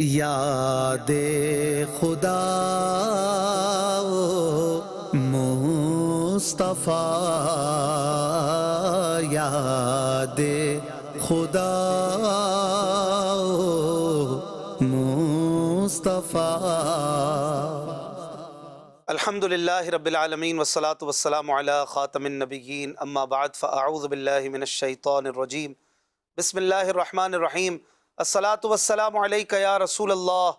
یاد خدا و مصطفیٰ، یاد خدا و مصطفیٰ۔ الحمدللہ رب العالمین والصلاة والسلام علی خاتم النبیین، اما بعد فاعوذ باللہ من الشیطان الرجیم، بسم اللہ الرحمن الرحیم۔ الصلاة والسلام علیک یا رسول اللہ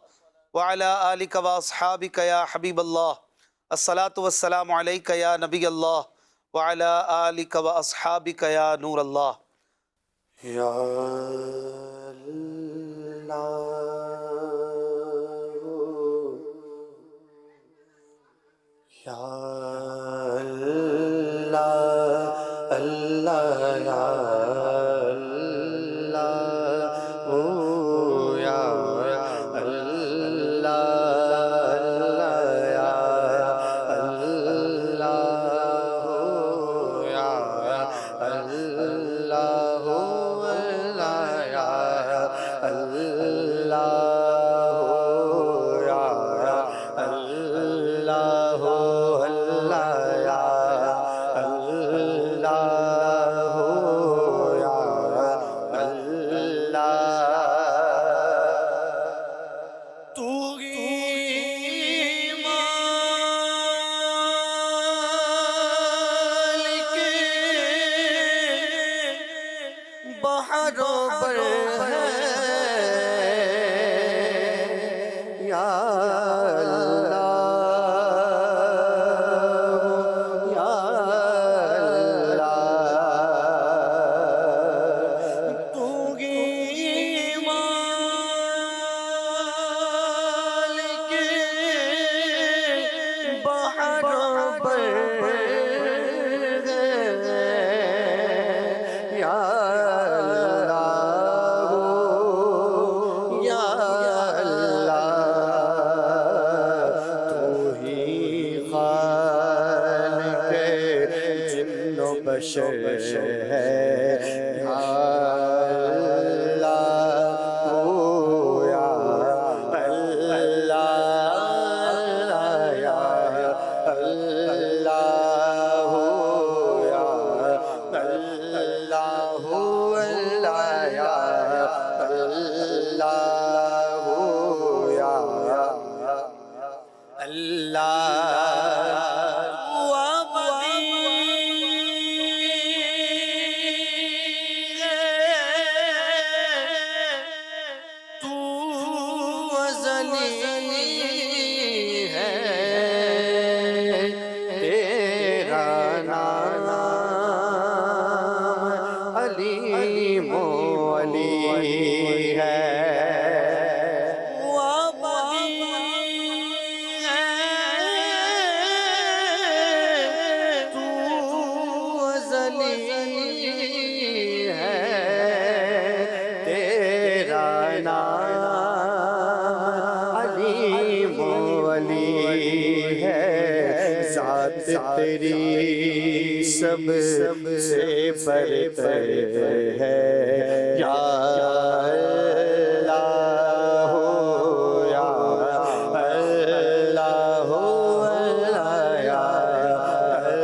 وعلی آلک واصحابک یا حبیب اللہ۔ الصلاة والسلام علیک یا نبی اللہ وعلی آلک واصحابک یا نور اللہ۔ یا اللہ یا اللہ، اللہ یا اللہ، او یا اللہ، اللہ یا اللہ، او یا اللہ، اللہ یا اللہ، بشر ہے یا اللہ، او یا اللہ، یا اللہ، او یا اللہ، اللہ یا اللہ، او یا اللہ۔ تیری سب سے برتر ہے یا اللہ، یا اللہ، اللہ یا اللہ، یا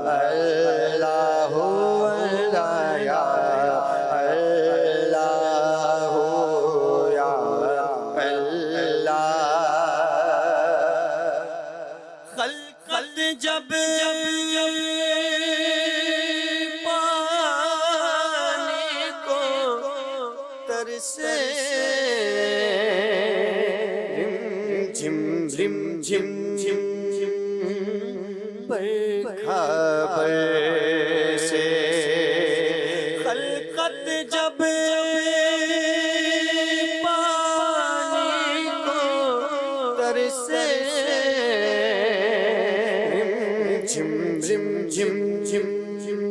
اللہ، اللہ یا اللہ، یا اللہ۔ خلقت جب پانے کو ترسے، رم جھم جھم جھم جھم برکھا برسے، خلقت جب پانے کو ترسے، جھم جھم جھم جھم جھم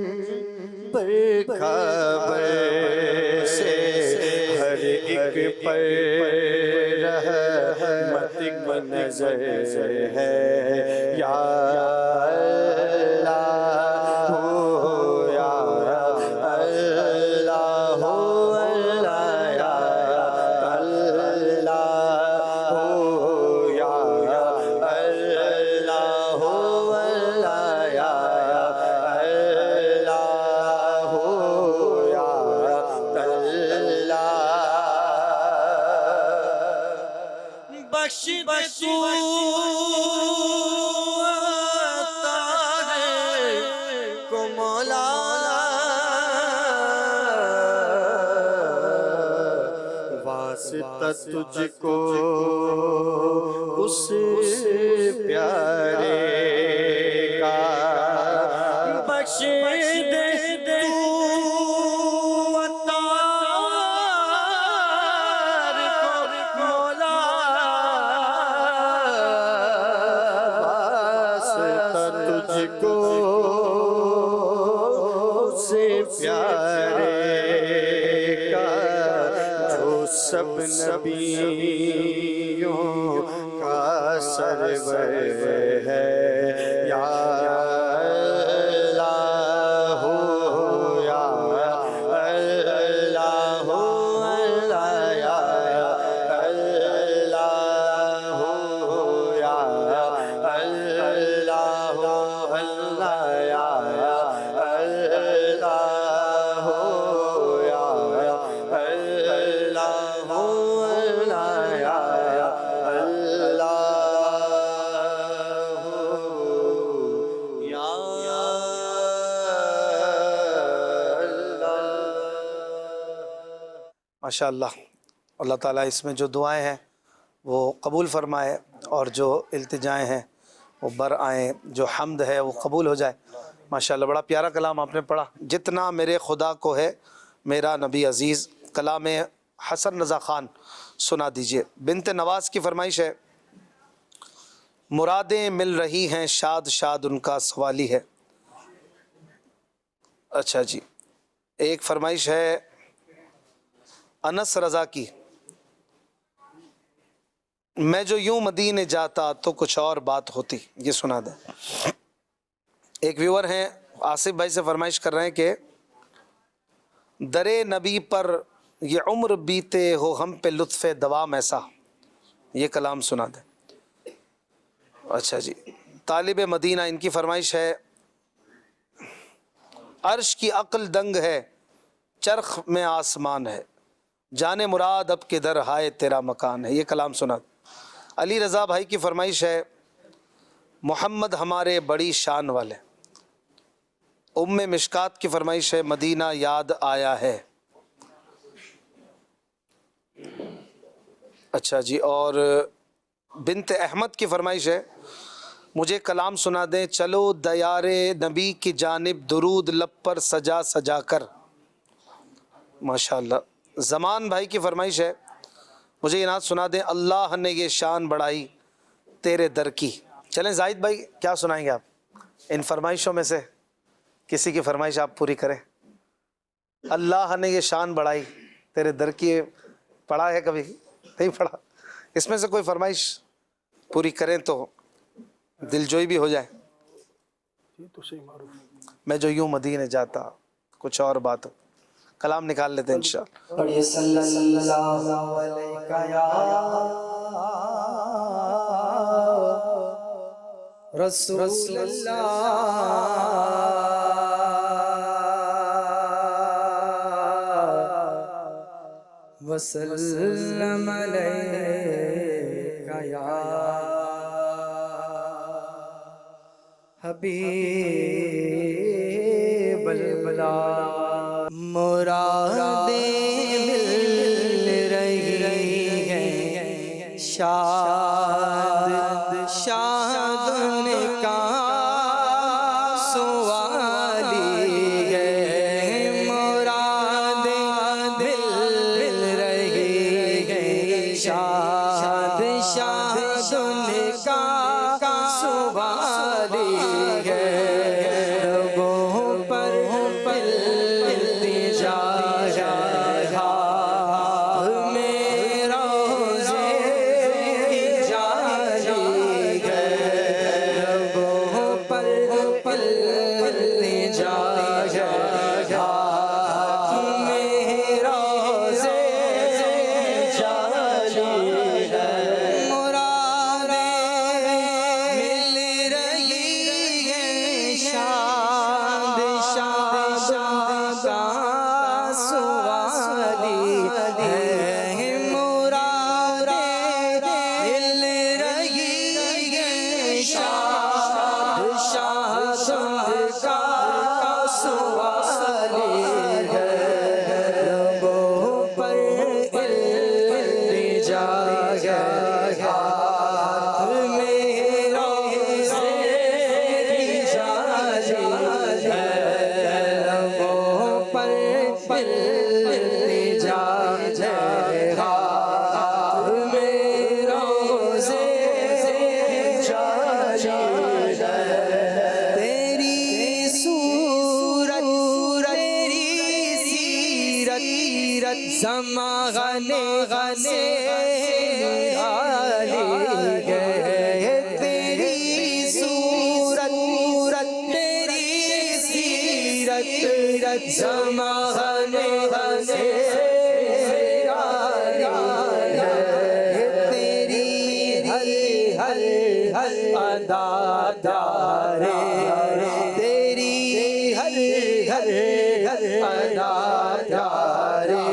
برکھا برسے، ہر ایک پر رحمت کی نظر ہے یا اللہ، یا اللہ، بخش دے تو تارے کو مولا واسطہ تجھ کو اس پیارے کا بخش دے تو اتار کو مولا واسطہ تجھ کو اس پیارے کا جو سب نبیوں کا سرور ہے یا اللہ یا اللہ یا اللہ یا ماشاءاللہ اللہ تعالیٰ اس میں جو دعائیں ہیں وہ قبول فرمائے اور جو التجائیں ہیں وہ بر آئیں، جو حمد ہے وہ قبول ہو جائے۔ ماشاءاللہ بڑا پیارا کلام آپ نے پڑھا۔ جتنا میرے خدا کو ہے میرا نبی عزیز، کلام حسن رضا خان سنا دیجئے۔ بنت نواز کی فرمائش ہے، مرادیں مل رہی ہیں شاد شاد ان کا سوالی ہے۔ اچھا جی، ایک فرمائش ہے انس رضا کی، میں جو یوں مدینے جاتا تو کچھ اور بات ہوتی، یہ سنا دیں۔ ایک ویور ہیں آصف بھائی سے فرمائش کر رہے ہیں کہ درے نبی پر یہ عمر بیتے ہو ہم پہ لطف دوام ایسا، یہ کلام سنا دیں۔ اچھا جی، طالب مدینہ ان کی فرمائش ہے، عرش کی عقل دنگ ہے چرخ میں آسمان ہے، جانے مراد اب کدھر ہائے تیرا مکان ہے، یہ کلام سنا دیں۔ علی رضا بھائی کی فرمائش ہے، محمد ہمارے بڑی شان والے۔ ام مشکات کی فرمائش ہے، مدینہ یاد آیا ہے۔ اچھا جی، اور بنت احمد کی فرمائش ہے، مجھے کلام سنا دیں، چلو دیار نبی کی جانب درود لب پر سجا سجا کر۔ ماشاءاللہ۔ زمان بھائی کی فرمائش ہے، مجھے یہ نعت سنا دیں، اللہ نے یہ شان بڑھائی تیرے در کی۔ چلیں زاہد بھائی کیا سنائیں گے آپ؟ ان فرمائشوں میں سے کسی کی فرمائش آپ پوری کریں۔ اللہ نے یہ شان بڑھائی تیرے در کی، پڑھا ہے کبھی؟ نہیں پڑھا۔ اس میں سے کوئی فرمائش پوری کریں تو دل جوئی بھی ہو جائے۔ میں جو یوں مدینے جاتا کچھ اور بات ہو، کلام نکال لیتے ہیں انشاءاللہ۔ پڑھیے صلی اللہ علیہ یا رسول اللہ وسلم علیہ یا حبیب البلا، مرادیں مل رہی ہیں شاد شاد ان کا سوالی ہے، مرادیں مل رہی ہیں شاد شاد ان کا سوالی ہے، لبوں پر میرا زمانے غنے عالی گئے تیری صورت تیری سیرت زمانے غنے عالی گئے تیری ہر ادا دارے تیری ہر ادا دارے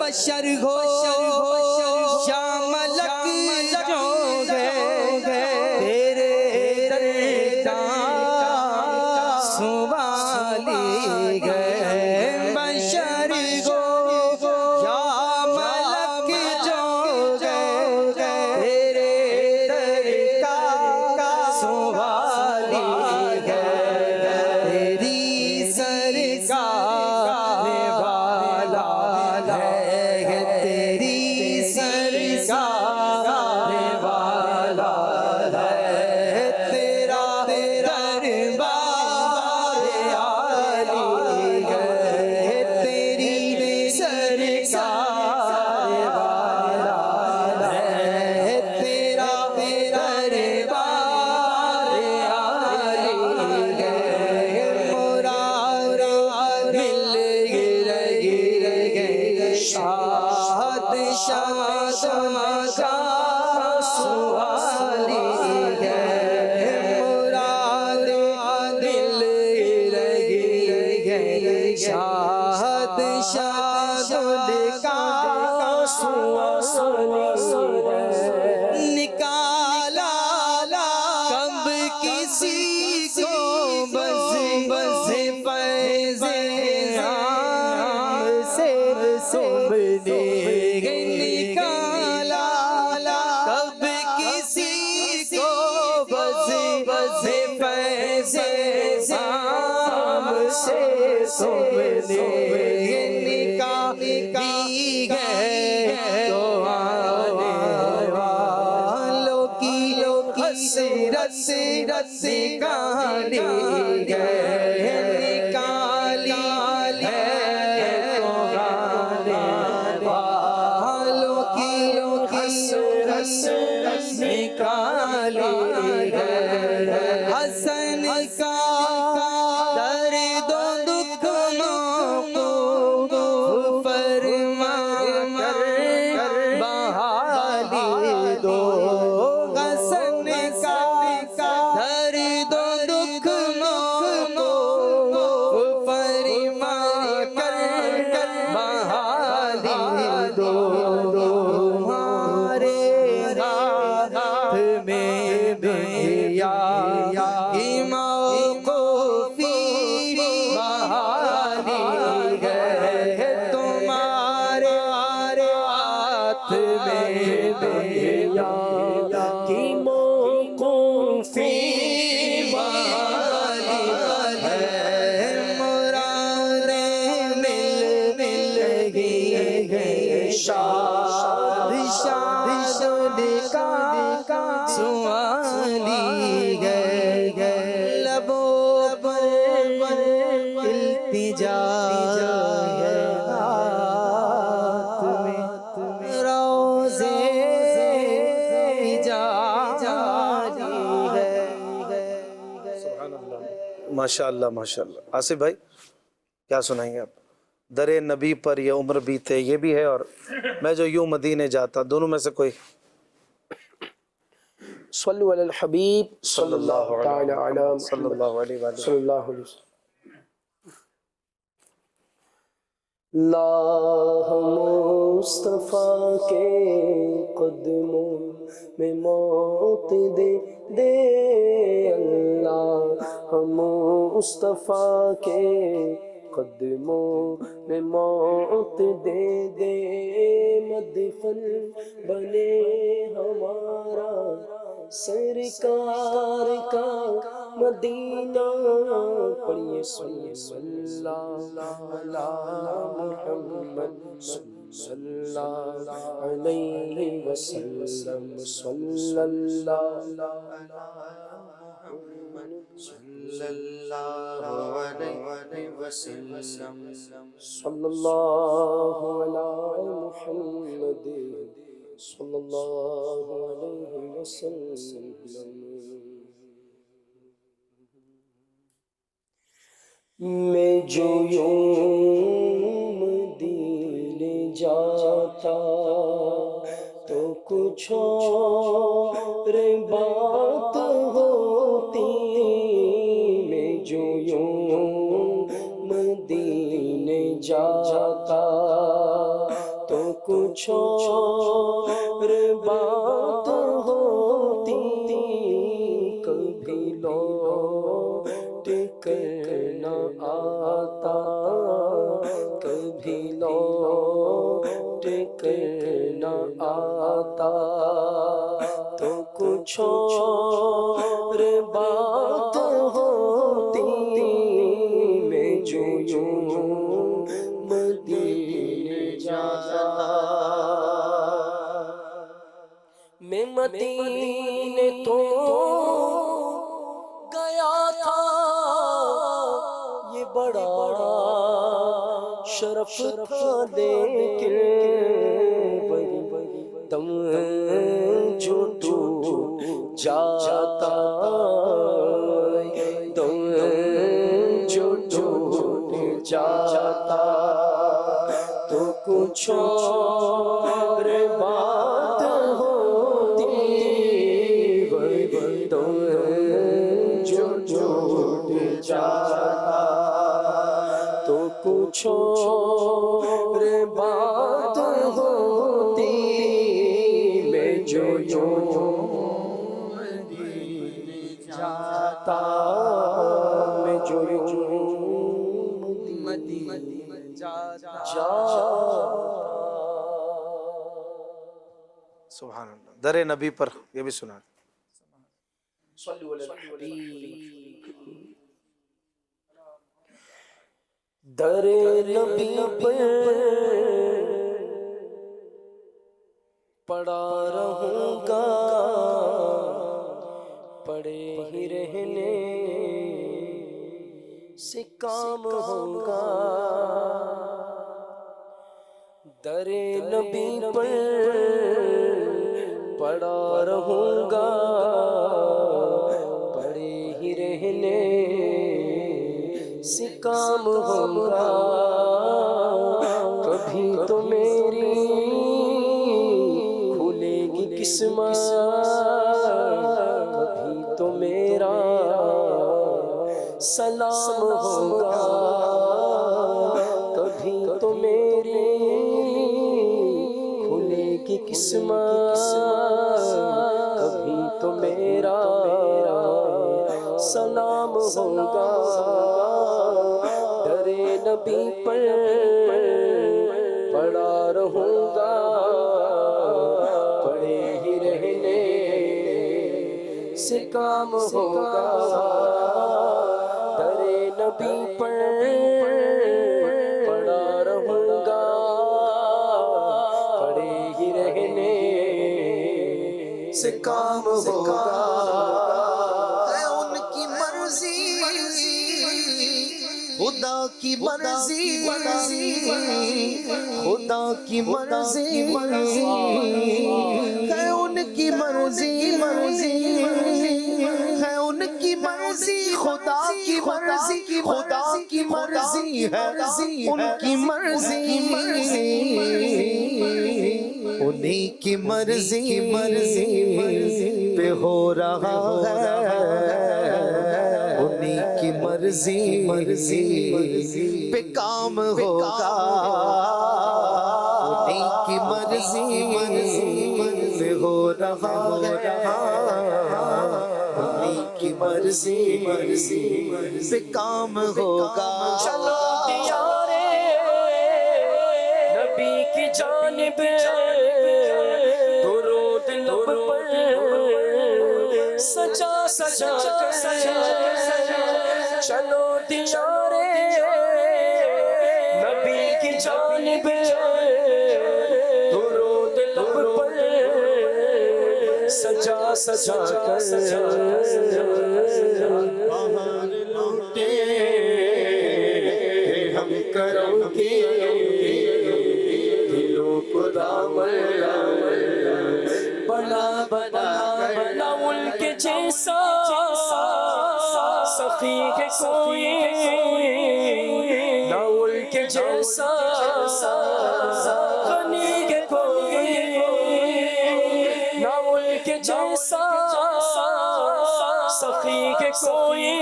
بشر ہو یا ملک جو گئے تیرے درداں سوالی گئے بشر ہو یا ملک جو گئے تیرے درداں سوالی گئے تیری سرکار والا ہے تیری سرکار والا ہے تیرا دربار عالی ہے تیری سرکار والا ہے تیرا دربار عالی ہے مراد مل گئے شاد شاد کا سوالی ہے مراد دل گئے شاد شاد کا سوالی ہے نکالا کب کسی کو بز فیض عام سے تم نے نکالا کب کسی کو بز فیض عام سے تم نے نکالی ہے تو آنے والوں کی حسرت کہانی ہے نکالی ہے تو آنے والوں کی حسرت نکالی ہے حسن کا درد و دکھوں کو فرما کر بحالی دو حسن کا درد و دکھوں کو فرما کر بحالی دو تمہارے ہاتھ میں بیا کی موقوفی بحالی ہے تمہارے ہاتھ میں بیا کی موقوفی بحالی ہے مراد مل گئی شاد شاد کا سوالی گئے لبوں پر التجا ہے ہاتھ میں روزے جاری ہے ماشاء اللہ ماشاء اللہ. آصف بھائی کیا سنائیں گے آپ؟ در نبی پر یہ عمر بیتے یہ بھی ہے، اور میں جو یوں مدینے جاتا، دونوں میں سے کوئی؟ صلو علی الحبیب صلی اللہ تعالی علی صلی اللہ علیہ وآلہ. صلی اللہ علیہ وسلم. اللہم مصطفیٰ کے قدموں میں موت دے دے اللہ، ہم مصطفیٰ کے قدموں میں موت دے دے، مدفن بنے ہمارا سرکار کا مدینہ، پڑھیے صلی اللہ علی محمد صلی اللہ علیہ وسلم، صلی اللہ صلی اللہ علیہ وسلم، صلی اللہ علی محمد صلی اللہ علیہ وسلم۔ میں جو یوں مدینے جاتا تو کچھ اور بات ہوتی، میں جو یوں مدینے جاتا تو کچھ اور بات ہوتی، کبھی لوٹ کر نہ آتا، کبھی لوٹ کر نہ آتا، تو کچھ اور بات ہوتی، میں جو یوں مدینے جاتا، میں مدینے تو گیا تھا، یہ بڑا شرف تھا، لیکن دم جو ٹوٹ جاتا، دم جو ٹوٹ جاتا، تو کچھ اور بات ہوتی، دم جو ٹوٹ جاتا، تو کچھ اور بات ہوتی، میں جو مدینے جاتا، میں جو مدینے جاتا۔ سبحان اللہ۔ در نبی پر یہ بھی سنا۔ صلو علی الحبیب۔ در نبی پر پڑا رہوں گا، پڑے ہی رہنے سے کام ہوگا، در نبی پر پڑا رہوں گا، پڑے ہی رہنے سے کام ہوگا، کبھی تو میری کھلے گی قسمت، کبھی تو میرا سلام ہوگا، کبھی تو میری کھلے گی قسمت، کبھی تو میرا سلام ہوگا، در نبی پر پڑا رہوں گا، پڑے ہی رہنے سے کام ہوگا، در نبی پر پڑا رہوں گا، پڑے ہی رہنے سے کام ہوگا، خدا کی مرضی، خدا کی مرضی ہے، ان کی مرضی ہے، ان کی مرضی، خدا کی مرضی، خدا کی مرضی ہے، ان کی مرضی، انہیں کی مرضی پہ ہو رہا ہے، انہیں کی مرضی پہ کام ہوگا، انہیں کی مرضی میں ہو رہا انہی کی مرضی پہ کام ہوگا چلو دیارے نبی کی جانب درود لب پر سجا سجا چلو دیارے نبی کی جانب درود لب پر سجا سجا باہر لوٹے ہم کرم کے دلوں کو دامن بنا نہ ان کے جیسا سخی ہے کوئی نہ ان کے جیسا غنی ہے کوئی نہ ان کے جیسا سخی ہے کوئی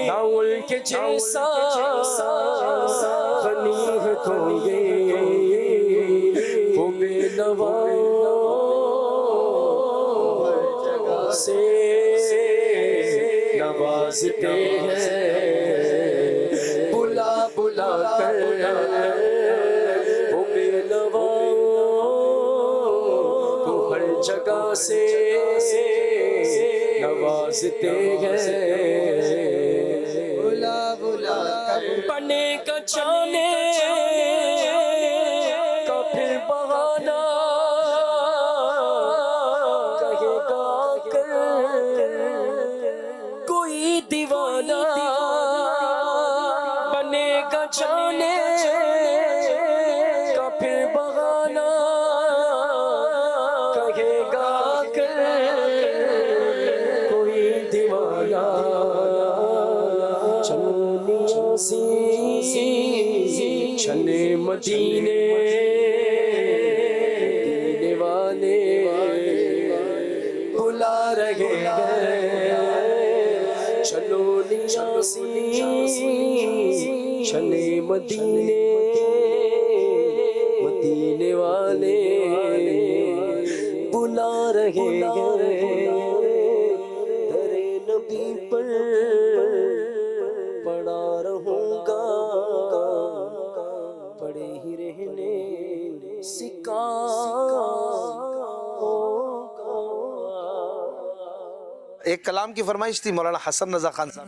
نہ ان کے جیسا غنی ہے کوئی وہ بے نوا سے نوازتے ہیں بلا بلا کر وہ بے نوا کو ہر جگہ سے نوازتے ہیں بلا بلا کر بنے کا چانے کا پھر بہانا کہے گا کر کوئی دیوانہ بنے گا جانے کا پھر بہانا کہے گا کر کوئی دیوانہ چلو سی چلے مدینے دینے والے بلا رہے ہیں چلو نیاسی چلے مدینے مدینے والے بلا رہے ہیں در نبی پر پڑا رہوں گا پڑے ہی رہنے سکا ایک کلام کی فرمائش تھی مولانا حسن رضا خان صاحب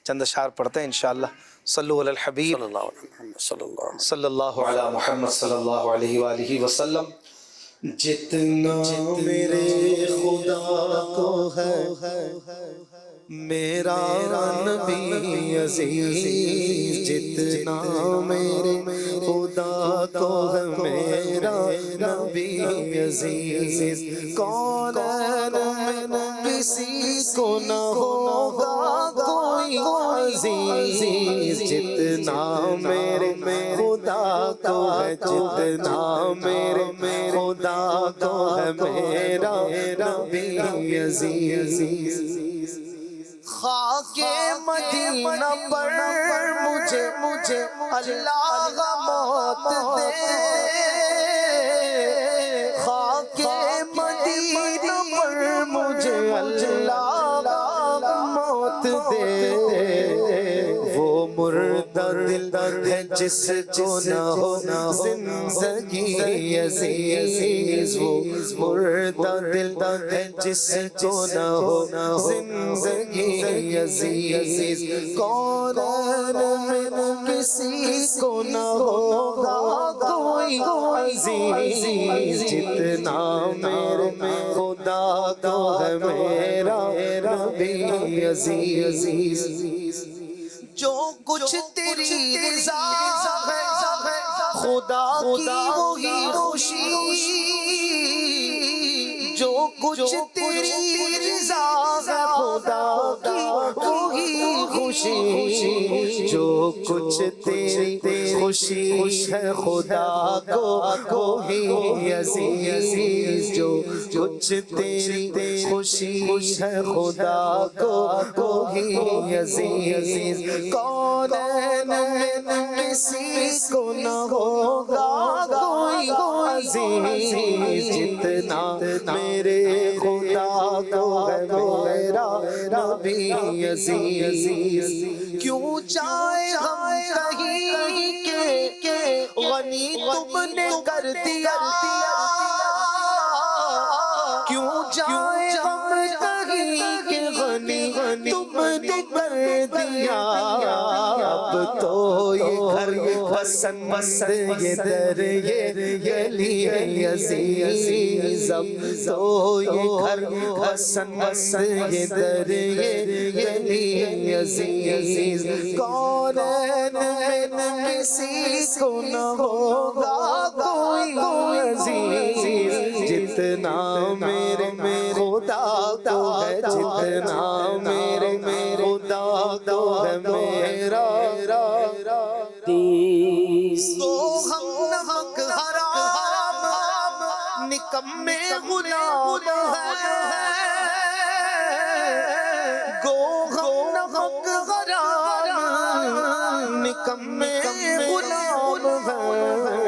چند اشعار پڑھتے ہیں انشاءاللہ صلو علی الحبیب صلی اللہ علی محمد صلی اللہ علیہ وآلہ وسلم جتنا میرے خدا کو ہے میرا نبی عزیز جتنا میرے خدا کو ہے میرا نبی عزیز کونین میں کسی کو نہ ہوگا کوئی عزیز جتنا میرے خدا کو ہے جتنا میرے خدا کو ہے میرا نبی عزیز خاک مدینہ پر مجھے اللہ موت دے خاک مدینہ پر مجھے اللہ موت دے وہ مردہ دل ہے جس کو نہ ہو زندگی عزیز وہ مردہ دل ہے جس کو نہ ہو زندگی عزیز کونین میں کسی کو نہ ہوگا کوئی عزیز جتنا میرے خدا کو ہے میرا نبی عزیز جو کچھ تیری رضا ہے خدا کی وہی خوشی جو کچھ تیری رضا ہے خدا کی وہی خوشی جو کچھ تیری خوشی ہے خدا کو وہی عزیز جو کچھ تیری خوشی ہے خدا کو وہی عزیز کونین میں کسی کو نہ ہوگا عزیز جتنا میرے خدا کو ہے میرا نبی عزیز کیوں چاہے ہم کہیں کہ غنی تم نے کر دیا کیوں چاہے ہم کہیں کہ غنی تم نے کر دیا اب تو یہ گھر پسند یہ در یہ گلی عزیز اب تو یہ گھر پسند یہ در یہ گلی عزیز کونین میں کسی کو نہ ہوگا کوئی عزیز جتنا میرے خدا کو ہے جتنا میرے خدا کو ہے میرا تو ہم نمک حرام نکمے غلام ہیں گو ہم نمک حرام نکمے غلام ہیں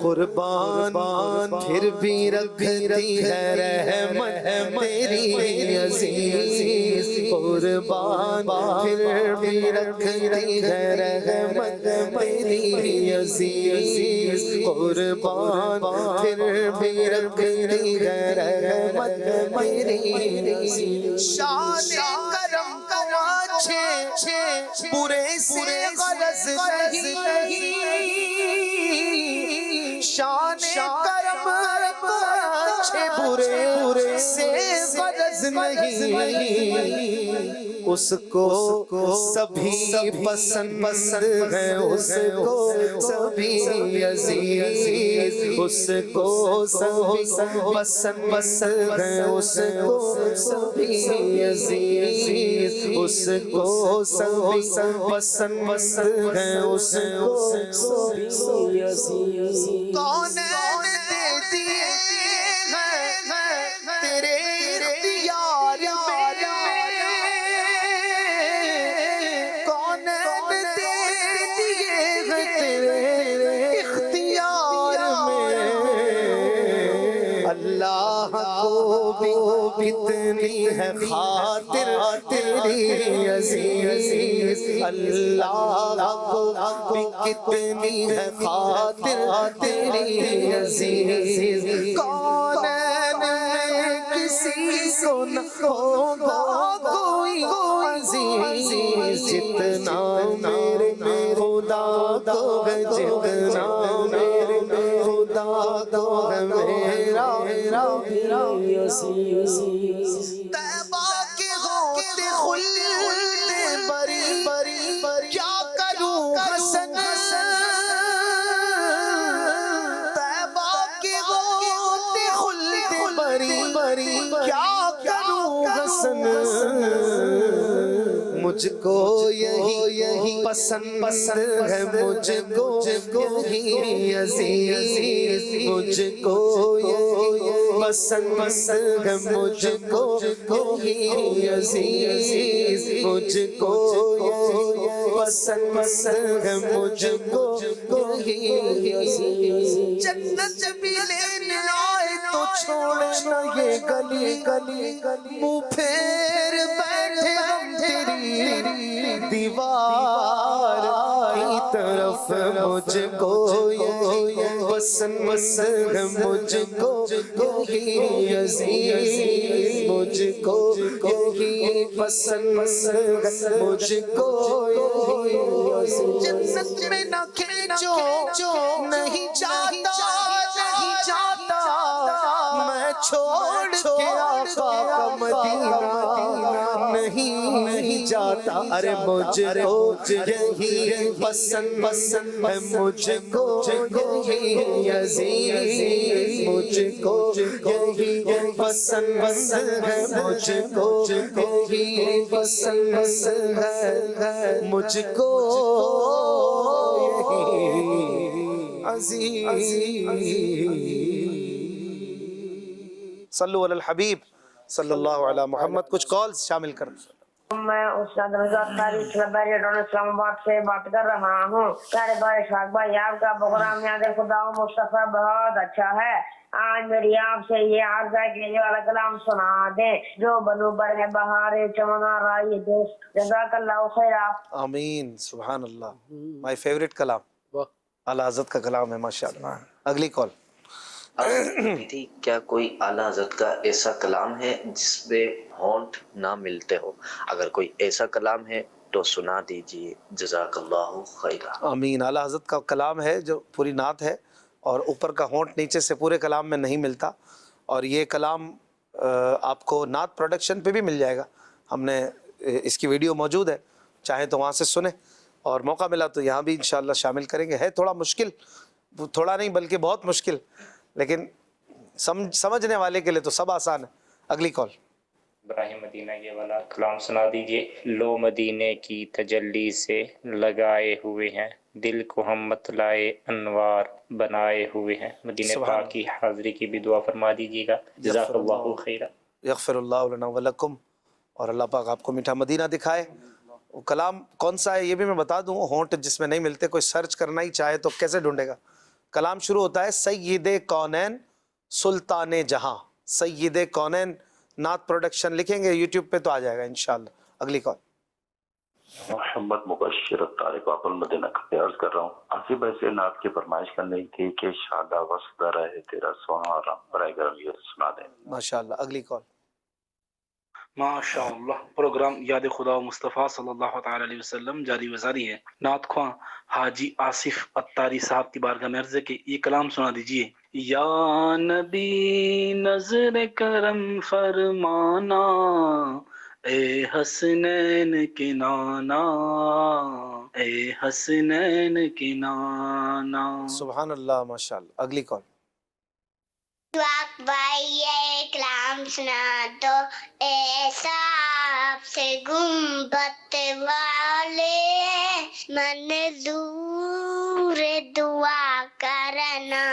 قربان پھر بھی رکھتی ہے رحمت تیری عزیز قربان پھر بھی رکھتی ہے رحمت تیری عزیز قربان پھر بھی رکھتی ہے رحمت تیری عزیز شان کرم کراچے پورے سے غرض نہیں شان کرم اچھے برے سے غرض نہیں اس کو سبھی پسند ہیں اس کو سبھی عزیز اس کو سبھی پسند ہیں اس کو سبھی عزیز اس کو سبھی پسند ہیں اس کو سبھی عزیز کونین دے دیے ہیں تیرے اختیار میں کونین دے دیے ہیں تیرے اختیار میں اللہ کو بھی کتنی ہے خاطر تیری عزیز اللہ کو بھی کتنی ہے خاطر تیری عزیز کونین میں کسی کو نہ ہوگا کوئی عزیز جتنا میرے خدا کو ہے جتنا میرے خدا کو ہے میرا طیبہ کے ہوتے خلد بری کیا کروں حسن طیبہ کے ہوتے خلد بری کیا کروں حسن مجھ کو یہی پسند ہے مجھ کو یہی عزیز مجھ کو یہی پسند ہے مجھ کو یہی عزیز مجھ کو یہی پسند ہے مجھ کو یہی عزیز جنت بھی لینے آئے تو چھوڑنا یہ گلی منہ پھیر بیٹھے ہم تیری دیوار کی طرف مجھ کو یہی پسند ہے مجھ کو یہی عزیز مجھ کو یہی پسند ہے مجھ کو یہی عزیز جنت میں نہ کھینچو نہیں چاہتا میں چھوڑ کے آقا کا مدینہ نہیں جاتا ارے مجھ کو یہی پسند ہے مجھ کو یہی عزیز مجھ کو یہی پسند ہے مجھ کو یہی پسند ہے مجھ کو یہی عزیز صلو علی الحبیب صلی اللہ علی محمد. کچھ کالز شامل کر میں استاد رضا تاریخ اسلام آباد سے بات کر رہا ہوں. پیارے بھائی شاق بھائی آپ کا پروگرام یاد خدا مصطفیٰ بہت اچھا ہے. آج میری آپ سے یہ عرض ہے کہ یہ والا کلام سنا دیں جو بنو بر ہے بہار چمنا رائی دوست. جزاک اللہ خیر. آمین. سبحان اللہ. مائی فیوریٹ کلام اعلیٰ حضرت کا کلام ہے ماشاء اللہ. اگلی کال. تھی کیا کوئی اعلیٰ حضرت کا ایسا کلام ہے جس پہ ہونٹ نہ ملتے ہو؟ اگر کوئی ایسا کلام ہے تو سنا دیجیے. جزاک اللہ خیرہ. آمین. اعلیٰ حضرت کا کلام ہے جو پوری نعت ہے اور اوپر کا ہونٹ نیچے سے پورے کلام میں نہیں ملتا. اور یہ کلام آپ کو نعت پروڈکشن پہ بھی مل جائے گا. ہم نے اس کی ویڈیو موجود ہے, چاہیں تو وہاں سے سنیں, اور موقع ملا تو یہاں بھی انشاءاللہ شامل کریں گے. ہے تھوڑا مشکل, تھوڑا نہیں بلکہ بہت مشکل, لیکن سمجھنے والے کے لیے تو سب آسان ہے. اگلی کال. ابراہیم مدینہ یہ والا کلام سنا دیجئے. لو مدینے کی تجلی سے لگائے ہوئے ہیں, دل کو ہم مطلع انوار بنائے ہوئے ہیں. مدینہ پاک کی حاضری کی بھی دعا فرما دیجیے گا. جزاک اللہ خیرہ. یغفر اللہ لنا ولکم. اور اللہ پاک آپ کو میٹھا مدینہ دکھائے. وہ کلام کون سا ہے یہ بھی میں بتا دوں. ہونٹ جس میں نہیں ملتے, کوئی سرچ کرنا ہی چاہے تو کیسے ڈھونڈے گا. کلام شروع ہوتا ہے سید کونین سلطان جہاں. سید کونین نعت پروڈکشن لکھیں گے یوٹیوب پہ تو آ جائے گا انشاءاللہ. اگلی کال. محمد مبشر طارق آپ المدینہ کا عرض کر رہا ہوں. آصف بھائی سے نعت کی فرمائش کرنی تھی کہ شادہ وسدہ رہے تیرا سہارا. برائے کرم یہ سنا دیں. ماشاءاللہ. اگلی کال. ماشاءاللہ. پروگرام یاد خدا و مصطفیٰ صلی اللہ تعالی علیہ وسلم جاری وزاری ہے. نعت خواں حاجی آصف اتاری صاحب کی بارگاہ میں عرض ہے کہ یہ کلام سنا دیجئے. یا نبی نظر کرم فرمانا, اے حسنین کے نانا, اے حسنین کے نانا. سبحان اللہ. ماشاءاللہ. اگلی کال. واق بھائی یہ کلام سنا دو. ایسا آپ سے گنبد والے منظور دعا کرنا.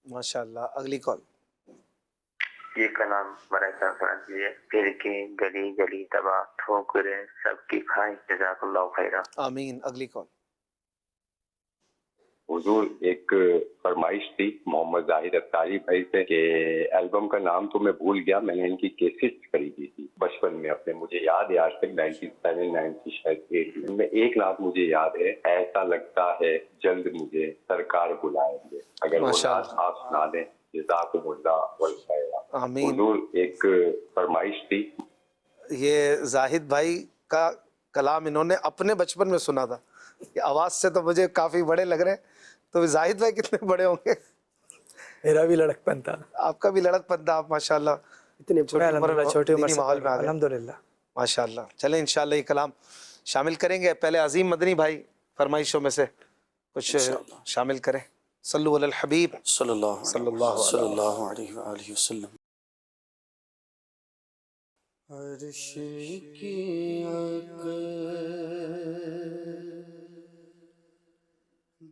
ماشاءاللہ. اگلی کال. یہ کلام برائے کرم سنا دیجیے. پھر کے گلی گلی تباہ ٹھوکریں سب کی کھائیں. جزاک اللہ خیرہ. آمین. اگلی کال. حضور ایک فرمائش تھی محمد زاہد اتاری بھائی سے کہ البم کا نام تو میں بھول گیا, میں نے ان کی کیسٹ خریدی تھی بچپن میں اپنے, مجھے یاد ہے آج تک 97 90 شاید 8 میں ایک نعت مجھے یاد ہے. ایسا لگتا ہے جلد مجھے سرکار بلائیں گے. اگر وہ نعت آپ سنا دیں. جزاکم اللہ والخیرہ. آمین. حضور ایک فرمائش تھی. یہ زاہد بھائی کا کلام انہوں نے اپنے بچپن میں سنا تھا. آواز سے تو مجھے کافی بڑے لگ رہے ہیں, تو زاہد بھائی کتنے بڑے ہوں گے؟ میرا بھی لڑک پن تھا. آپ کا بھی لڑک پن تھا. آپ ماشاءاللہ اتنے چھوٹے عمر سے ماحول میں آ گئے. الحمدللہ. ماشاءاللہ. چلیں انشاءاللہ یہ کلام شامل کریں گے. پہلے عظیم مدنی بھائی فرمائشوں میں سے کچھ شامل کریں. صلو علی الحبیب صلی اللہ علیہ وآلہ وسلم. عرش کی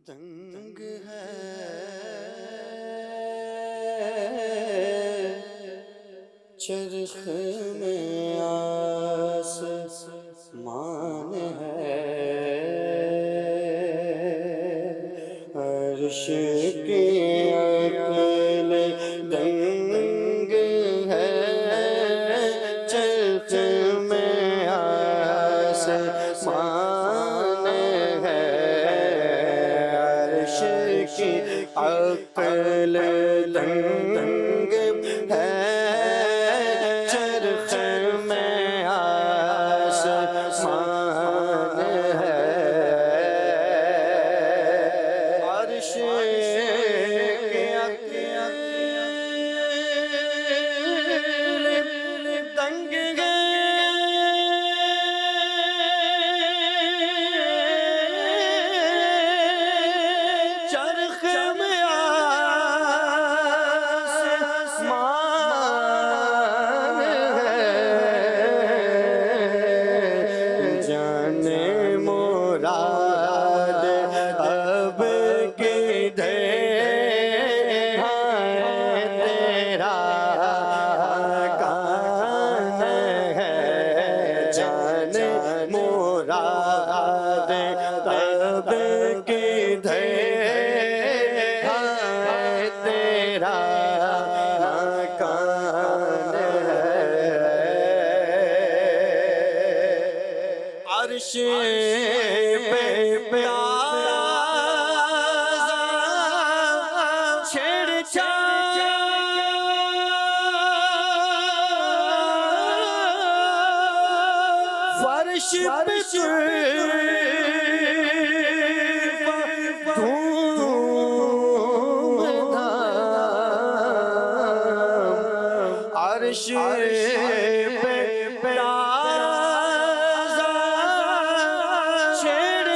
دنگ ہے, چرخ میں آسمان ہے. عرش کی عقل دنگ ہے, چرخ میں آسمان ہے. عرش کی عقل دنگ ہے, چرخ میں آسمان ہے. عرش کی عقل دنگ ہے, چرخ میں آسمان فرش پہ عرش پہ تازہ چھڑ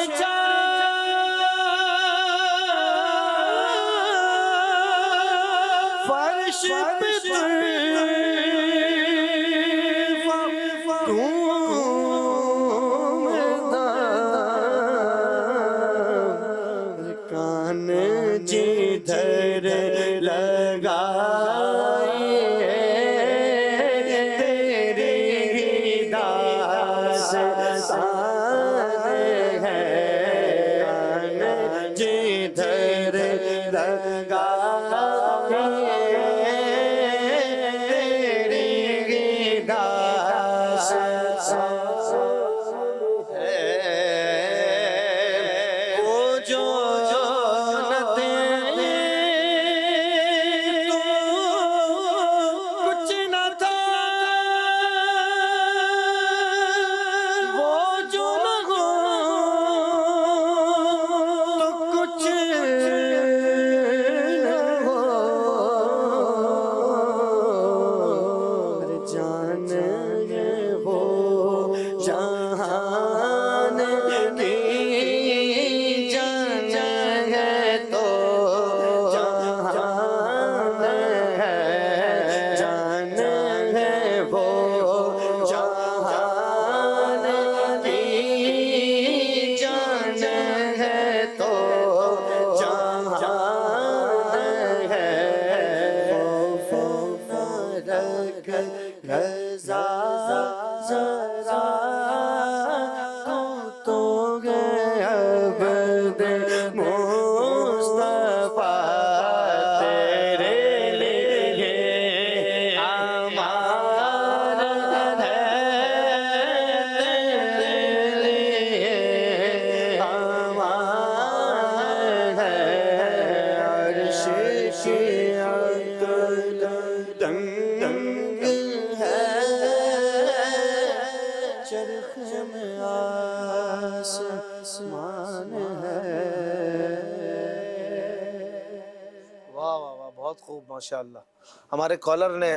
فرش پہ کان جدھر لگائے تیری داستان ہے کان جدھر لگائے تیری داستان ماشاءاللہ. ہمارے کالر نے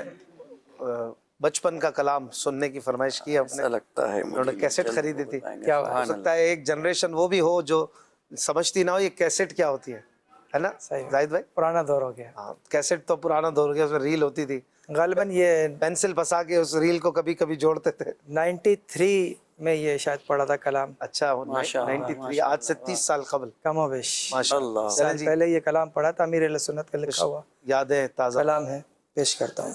بچپن کا کلام سننے کی فرمائش کی. ایسا لگتا ہے انہوں نے کیسٹ خریدی تھی. کیا ہو سکتا ہے ایک جنریشن وہ بھی ہو جو سمجھتی نہ ہو یہ کیسٹ کیا ہوتی ہے نا زاہد بھائی؟ پرانا دور ہو گیا. ہاں کیسٹ تو پرانا دور ہو گیا. اس میں ریل ہوتی تھی غالباً یہ پینسل پھنسا کے اس ریل کو کبھی کبھی جوڑتے تھے. 93 میں یہ شاید پڑھا تھا کلام. اچھا 93 آج سے 30 سال قبل کم و بیش. ماشاءاللہ. پہلے یہ کلام پڑھا تھا امیر اہل سنت کا لکھا ہوا یادیں تازہ کلام ہے. پیش کرتا ہوں.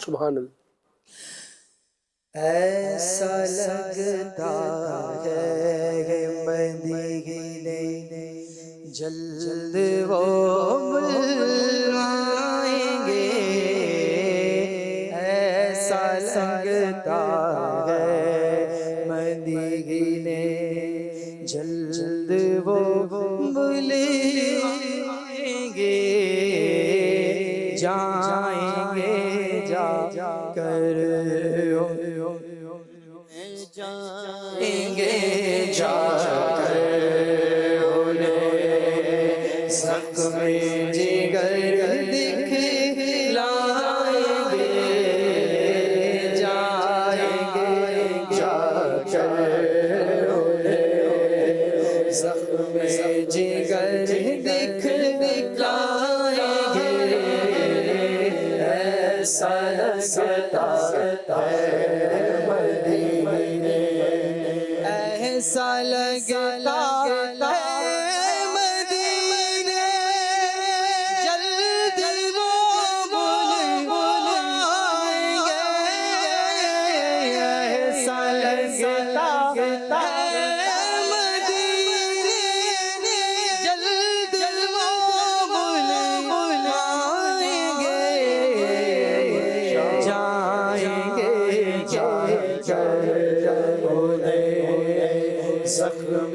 سبحان اللہ. ایسا لگتا ہے بندگی نے جلد وہ بلوائیں گے. ایسا لگتا ہے بندگی نے جلد وہ بلوائیں گے. جائیں گے جا کر جائیں گے جا کر انہیں زخم جگر دکھلائیں گے. جائیں گے جا کر انہیں زخم جگر دکھلائیں گے. ایسا لگتا ہے مدینے ایسا لگتا ہے مدینے جلد وہ بلوائیں گے. ایسا لگتا ہے مدینے جلد وہ بلوائیں گے. جائیں گے جا کر انہیں زخم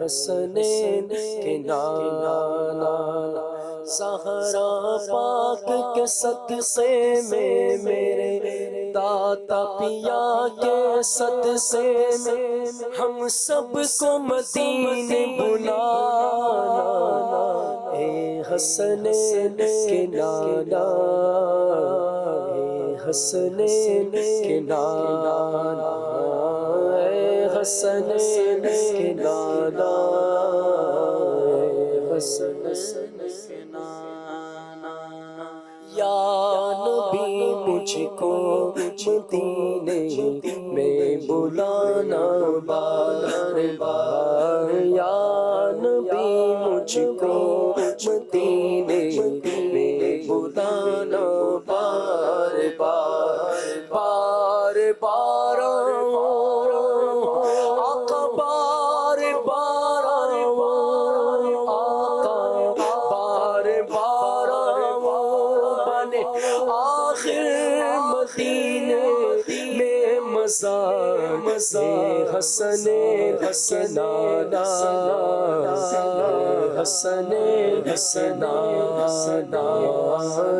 حسنین کے نانا، زہرا پاک کے صدقے میں میرے داتا پیا کے صدقے میں ہم سب کو مدینے بلانا، اے حسنین کے نانا، اے حسنین کے نانا، اے حسنین کے نانا، اے حسنین کے نانا، یا نبی مجھ کو مدینے میں بلانا بار بار، یا نبی مجھ کو مدینے میں بلانا بار بار، بار بار آقا، بار بار آقا، بار بار بنے آخر مدینے میں مزار، حسنین کے نانا، حسنین کے نانا،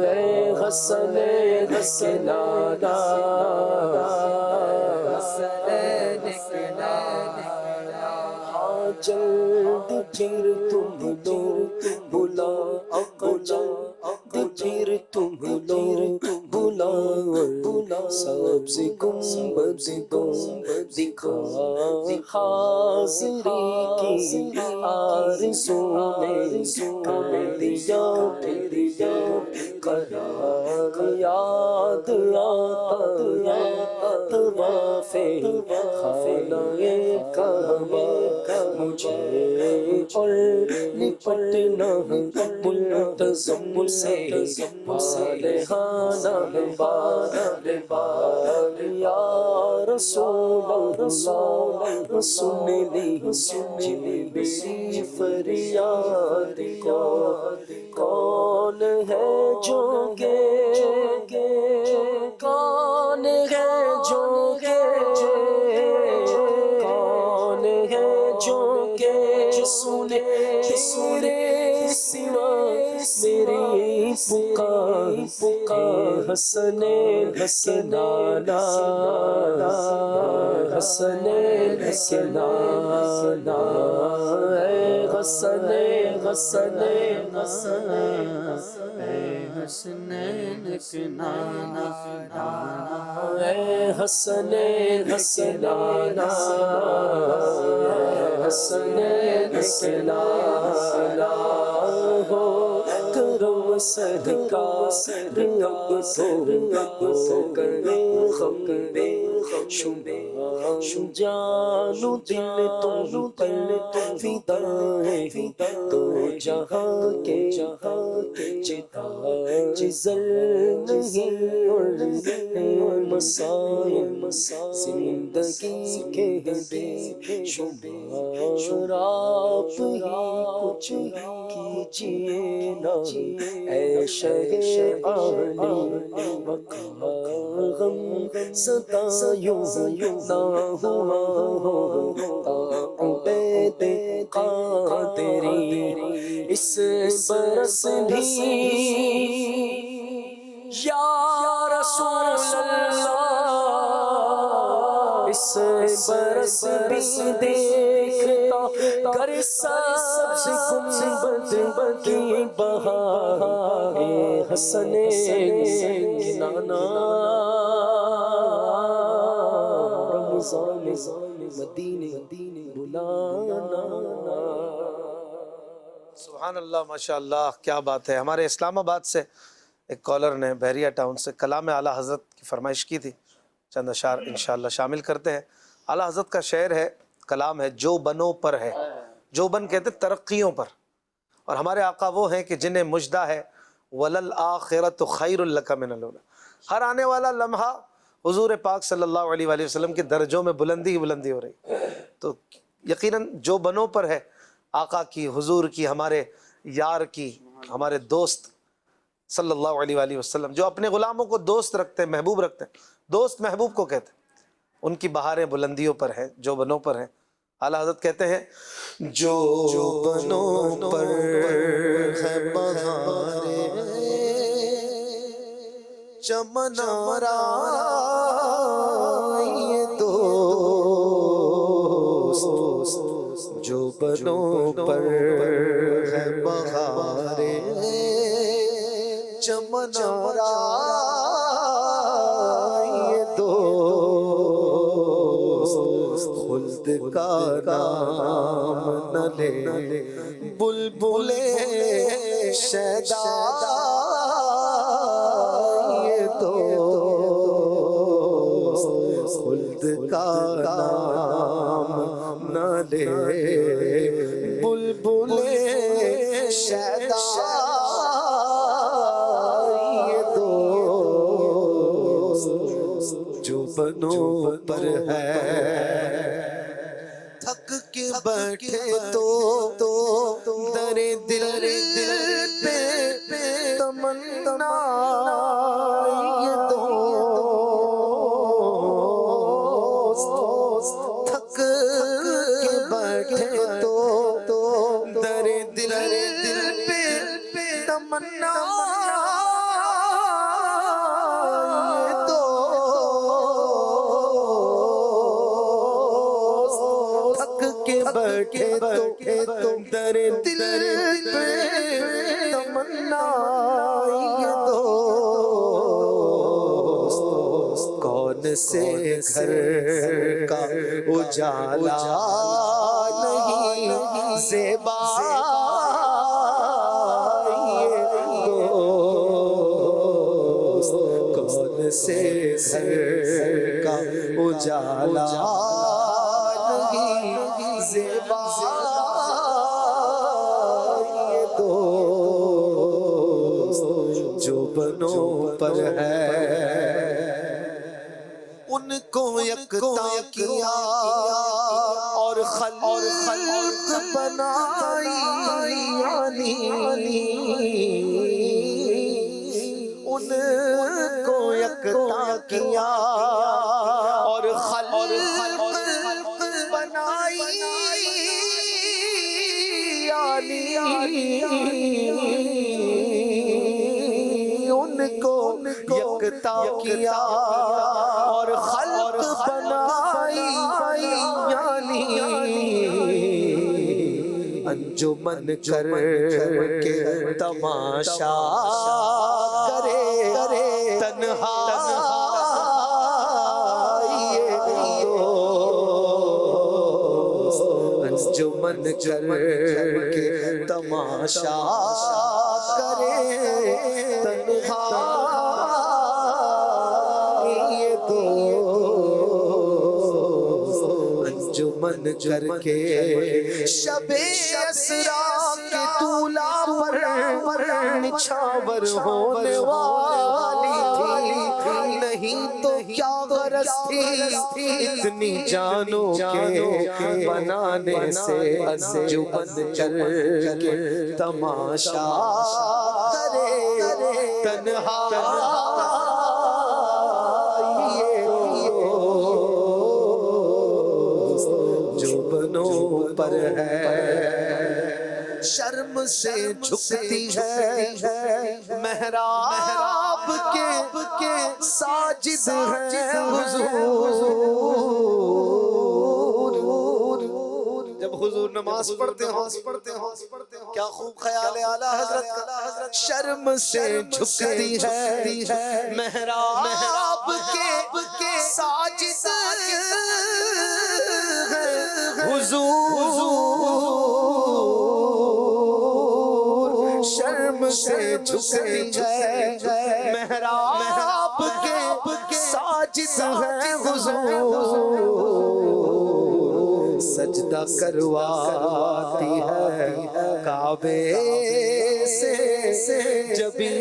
اے حسنین کے نانا، حسنین کے نانا، ہاں جلد پھر تم لوگ بلا، جلد پھر تم لوگ بلا، سبز گنبد کو دکھا، حاضری کی آرزو میں کر دیا پھر قرار، یاد آتا طواف خانہ کعبہ مجھے، اور لپٹنا ملتزم سے صالحانہ بار بار، یا رسول اللہ سن لی میری فریاد کو، کون ہے جو کہ کون ہے جو کہ کون ہے جو کہ سنے تیرے سوا میری پکار، حسنین کے نانا، حسنین کے نانا، اے حسنین، حسنین، اے حسنین کے نانا، اے حسنین کے نانا، حسنین کے نانا، ہو کرم صدقہ اب تو کرے غم بے شمار، جانو دل تم پر فدا ہے تو جہاں کے چتا جزل نہیں اور مسائل زندگی کے بے شمار، آپ ہی کچھ کیجئے نا اے شہ عالی بقا، غم صدا یوں نہ ہوا ہو عبید قادری، اس برس بھی یا رسول اللہ، اس برس بھی دیکھتا گر سبز گنبد کی بہار، حسنین کے نانا، رمضان مدینے بلانا۔ سبحان اللہ، ماشاء اللہ، کیا بات ہے۔ ہمارے اسلام آباد سے ایک کالر نے بحریہ ٹاؤن سے کلام اعلیٰ حضرت کی فرمائش کی تھی، چند اشعار انشاءاللہ شامل کرتے ہیں۔ اعلیٰ حضرت کا شعر ہے، کلام ہے، جو بنوں پر ہے، جو بن کہتے ترقیوں پر، اور ہمارے آقا وہ ہیں کہ جنہیں مجدہ ہے وَلَلْآخِرَةُ خَيْرٌ لَكَ مِنَ الْأُولَىٰ، ہر آنے والا لمحہ حضور پاک صلی اللہ علیہ وآلہ وسلم کے درجوں میں بلندی ہی بلندی ہو رہی، تو یقیناً جو بنوں پر ہے، آقا کی، حضور کی، ہمارے یار کی، ہمارے دوست صلی اللہ علیہ وآلہ وسلم جو اپنے غلاموں کو دوست رکھتے ہیں، محبوب رکھتے ہیں، دوست محبوب کو کہتے ہیں، ان کی بہاریں بلندیوں پر ہیں، جو بنوں پر ہیں۔ اعلیٰ حضرت کہتے ہیں جو بنوں پر ہے بہارے چمن آرائے دوست، جو بنوں پر ہے بہارے چمن آرائے دوست، خلد کا نام نہ لے بلبل شیدا یہ دوست، خلد کا نام نہ لے بلبل شیدا یہ دوست، جو بنوں پر ہے تھک کے بیٹھے تو در دل پہ تمنا یہ دوست، تھک کے بیٹھے تو در دل پہ تمنا یہ دوست، تھک کے بیٹھے تو در دل پہ تمنا یہ دوست، کون سے گھر کا اجالا نہیں زیبا یہ دوست، کون سے گھر کا اجالا نہیں زیبا یہ دوست، جو بنوں پر ہے ان کو یکتا کیا اور خلق بنائی، ان کو یکتا کیا اور خلق بنائی، ان کو یکتا کیا اور خلق بنائی، انجمن کر کے تماشا کرے تنہا یہ دوست، انجمن کر کے تماشا کرے تنہا یہ دوست، انجمن کر کے شب اسرا کے طولا پر نچھاور ہونے والی تھی، نہیں تو کیا غرض تھی اتنی جانوں کے بنانے سے، انجمن کر کے تماشا کرے تنہا پر ہے، شرم سے جھکتی ہے محراب کے ساجد ہے حضور، جب حضور نماز پڑھتے ہو کیا خوب خیال ہے اعلیٰ حضرت کا، شرم سے جھکتی ہے محراب کے ساجد حضور، شرم سے جھکتی ہے محراب کے ساجد ہے حضور، سجدہ کرواتی ہے کعبے سے جبھی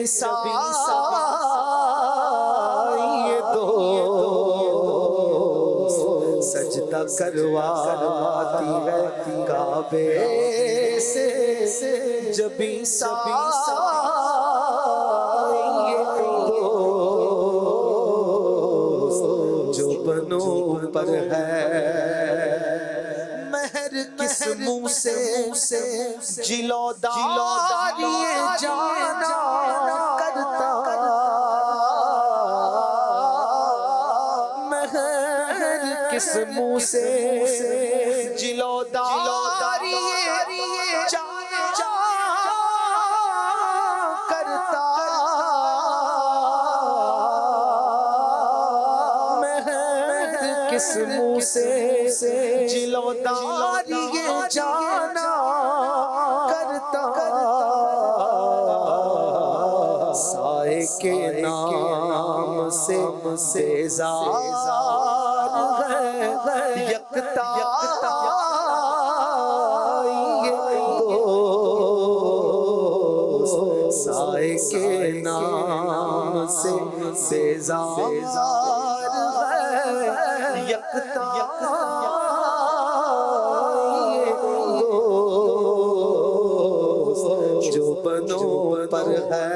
یہ دوست، سجدہ کرواتی ہے کعبے سے جبھی یہ دوست، جو بنوں پر ہے کس منہ سے جلوداری جانا کرتا مہر کس منہ سے جلوداری جانا کرتا مہر کس منہ سے جلوداری جانا کرتا سائے کے نام سے بیزار ہے یکتا سائے کے نام سے بیزار ہے یکتا جو بنوں پر ہے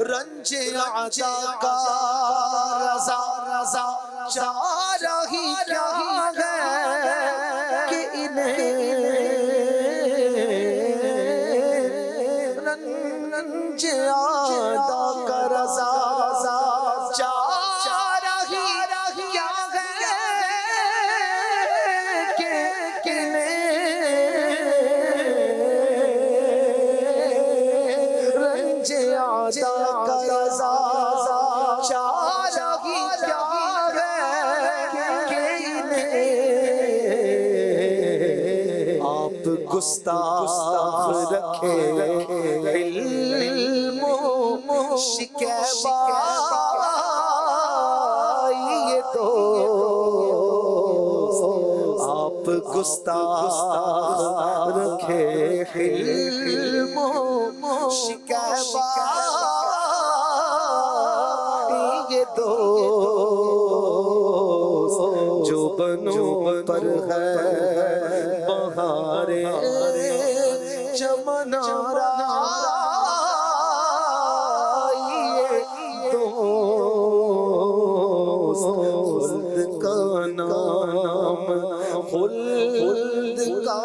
رنج عطا کا رضا چارہ ہی کیا ہے کہ انہیں رنج عطا کا رضا چارہ ہی کیا ہے کہ رنج عطا کا رضا چارہ ہی کیا ہے کہ انہیں آپ گستاخ رکھے علم و شکیبہ یہ دوست آپ گستاخ رکھے علم و شکیبہ یہ دوست جو بنوں پر ہے بہارے چمن خلد کا نام خلد کا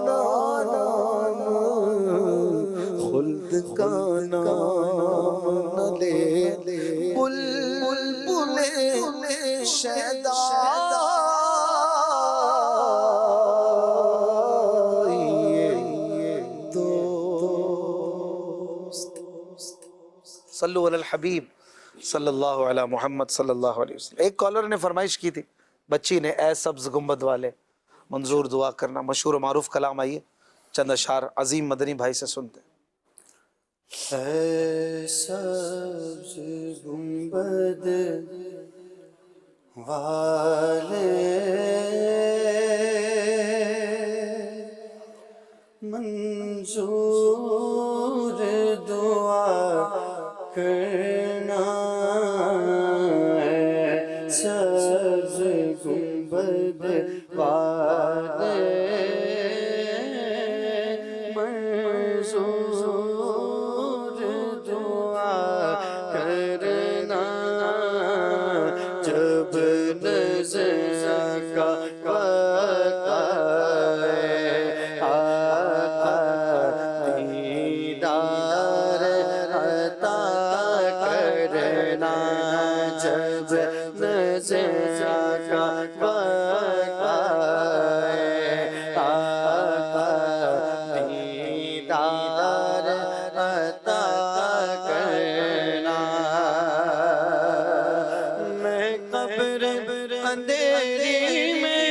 نام خلد کا نام نہ لے بلبل شیدا صلو علی الحبیب صلی اللہ علی محمد صلی اللہ علیہ وسلم. ایک کالر نے فرمائش کی تھی بچی نے اے سبز گنبد والے منظور دعا کرنا. مشہور و معروف کلام. آئیے چند اشعار عظیم مدنی بھائی سے سنتے ہیں. اے سبز گنبد والے منظور دعا کرنا سبز گنبد والے منظور دعا کرنا جب نظر کا وقت دیدار عطا کرنا جب نظر کا وقت دیدار عطا کرنا میں قبر اندھیری میں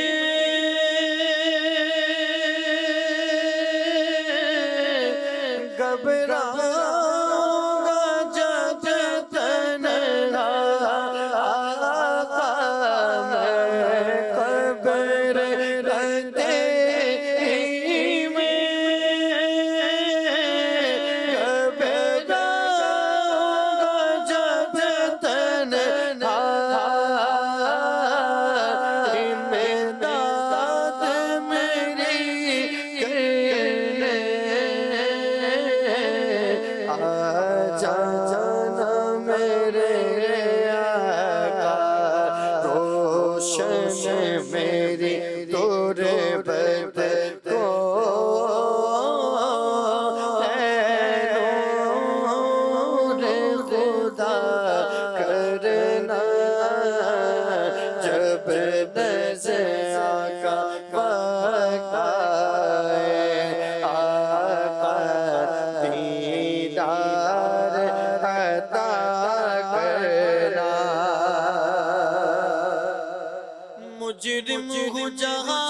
گھبراؤں گا جب تنہا آقا میں قبر اندھیری میں گھبراؤں گا جب تنہا خدا کرنا جب نظر آقا وقت آئے آقا دیدار عطا کرنا مجرم ہوں جہاں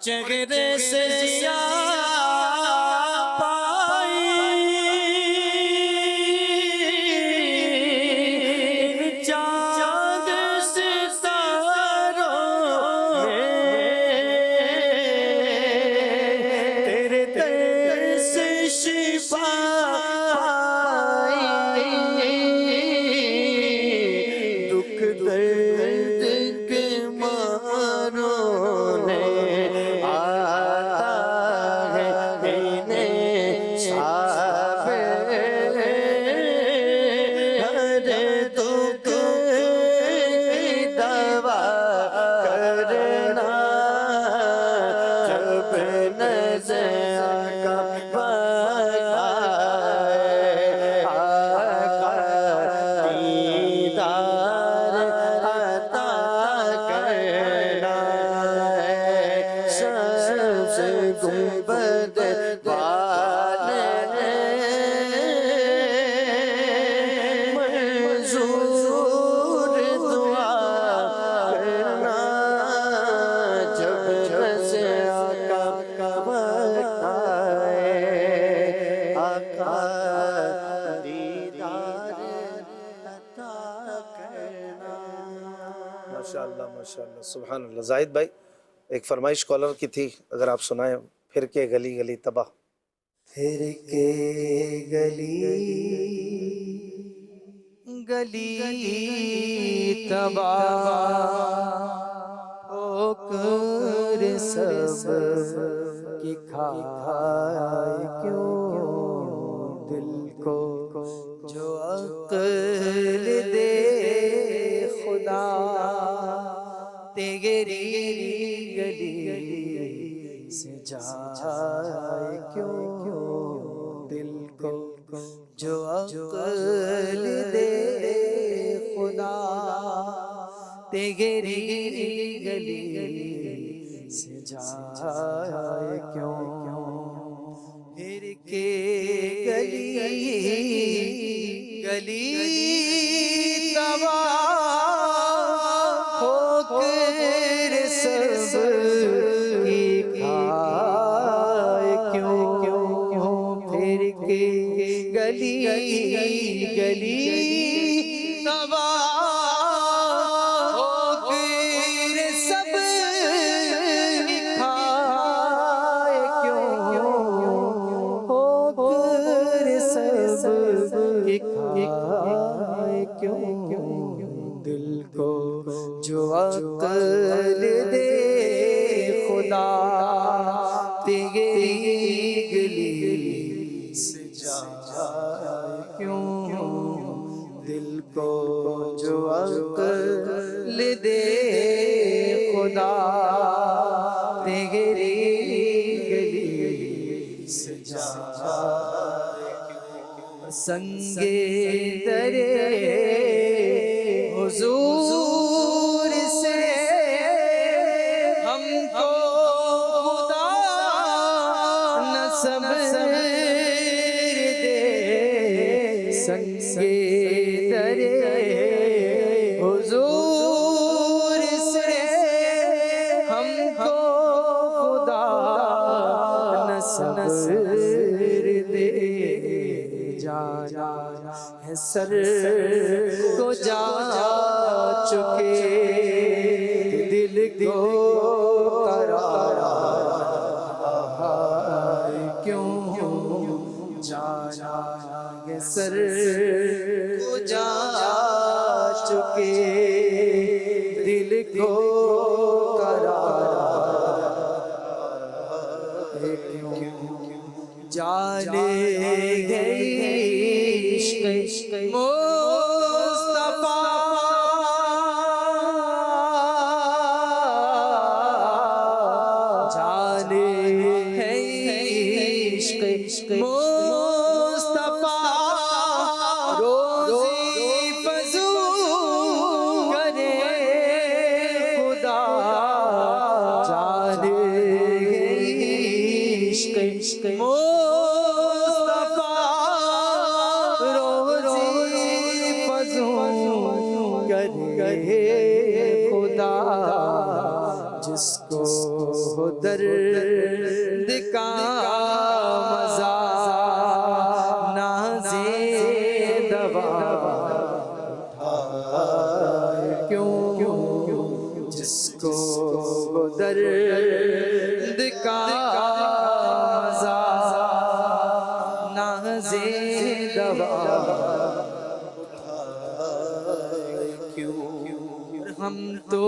چہرے سے ضیاء پائی چاند ستاروں میں تیرے در سے شفا پائی دکھ درد کے ماروں نے ماشاءاللہ سبحان اللہ. زاہد بھائی ایک فرمائش کالر کی تھی، اگر آپ سنائیں. پھر کے گلی گلی تباہ. پھر کے گلی گلی تباہ ہو کر سب کی کھائے کیوں دل کو جو عقل دے خدا تیری گلی سے جائے کیوں دل کو جو عقل دے خدا تیری گلی سے جائے کیوں پھر کے گلی گلی تباہ ہو کر سب کی کھائے کیوں پھر کے گلی گلی تباہ ہو کر سب کی کھائے کیوں ہو کر سب کی کھائے کیوں دل کو جو عقل دے خدا تیری گلی سے جائے کیوں دل کو جو عقل دے خدا تیری گلی سے جائے کیوں سنگے درے چکے دل کو قرار کیوں جانے عشق مصطفیٰ جانے عشق مصطفیٰ روزی فضول کرے خدا جانے عشق مصطفیٰ روزی فضول کرے خدا جس کو درد کا مزہ نازے دوا کیوں جس کو درد کا مزہ نازے دوا کیوں ہم تو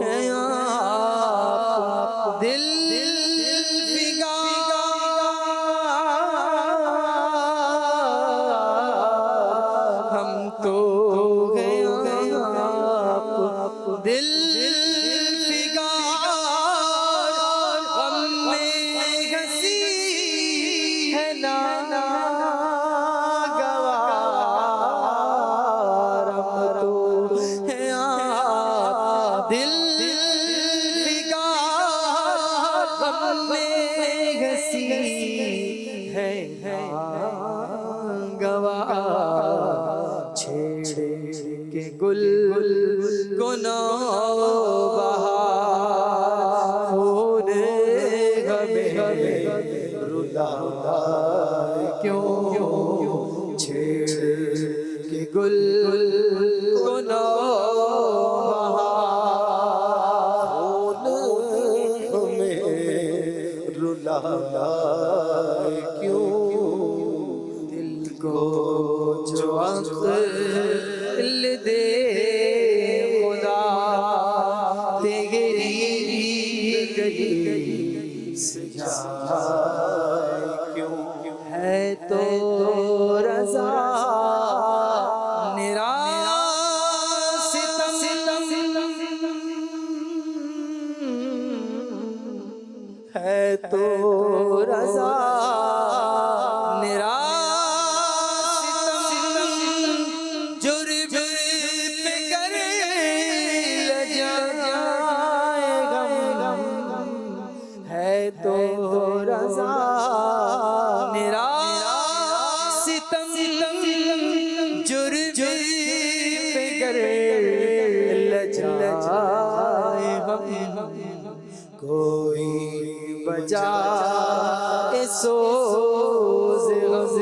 ہیں آپ دل ہم تو ہیں آپ دل فگار غم میں ہنسی ہے ناگوار ہم تو ہیں آپ دل فگار غم میں ہنسی ہے ناگوار چھیڑے کے گل کو نوبہار ہونے ہمیں رلا کیوں چھیڑ کے گل کو نوبہار ہونے ہمیں رلا کیوں دل کو جو عقل دے خدا تیری گلی سے جائے کیوں ہے تو رضا ہے تو رضا جرم پہ کرے لجائے غم ہے تو رضا ستم جرم پہ کرے لجائے غم کوئی بجا سوز غم